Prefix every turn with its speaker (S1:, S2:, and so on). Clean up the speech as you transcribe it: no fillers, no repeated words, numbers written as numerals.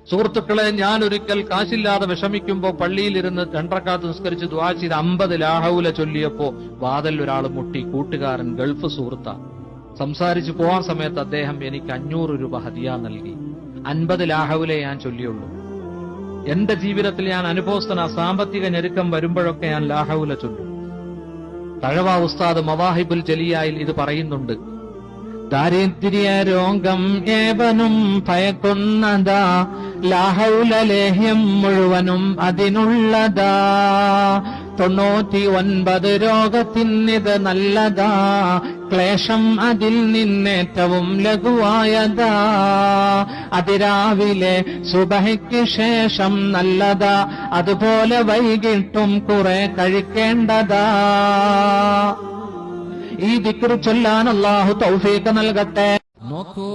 S1: സുഹൃത്തുക്കളെ, ഞാൻ ഒരിക്കൽ കാശില്ലാതെ വിഷമിക്കുമ്പോ പള്ളിയിലിരുന്ന് 2 റക്അത്ത് നിസ്കരിച്ച് ദുആ ചെയ്ത് 50 ലാ ഹൗല ചൊല്ലിയപ്പോ വാതിൽ ഒരാൾ മുട്ടി. കൂട്ടുകാരൻ, ഗൾഫ് സുഹൃത്താ. സംസാരിച്ചു പോവാൻ സമയത്ത് അദ്ദേഹം എനിക്ക് 500 രൂപ ഹദിയ നൽകി. 50 ലാ ഹൗലേ ഞാൻ ചൊല്ലിയുള്ളൂ. എന്റെ ജീവിതത്തിൽ ഞാൻ അനുഭവസ്ഥന. സാമ്പത്തിക ഞെരുക്കം വരുമ്പോഴൊക്കെ ഞാൻ ലാ ഹൗല ചൊല്ലും. തഴവ ഉസ്താദ് മവാഹിബുൽ ജലിയായിൽ ഇത് പറയുന്നുണ്ട്. ദാരിദ്ര്യ രോഗം ഏവനും ഭയക്കുന്നതാ, ലാ ഹൗല ലേഹ്യം മുഴുവനും അതിനുള്ളതാ. 99 രോഗത്തിനിത് നല്ലതാ, ക്ലേശം അതിൽ നിന്നേറ്റവും ലഘുവായതാ. അതിരാവിലെ സുബഹിക്ക് ശേഷം നല്ലതാ, അതുപോലെ വൈകിട്ടും കുറെ കഴിക്കേണ്ടതാ. ഈ ദിക്ർ ചൊല്ലാൻ അല്ലാഹു തൗഫീഖ് നൽകട്ടെ. നോക്കൂ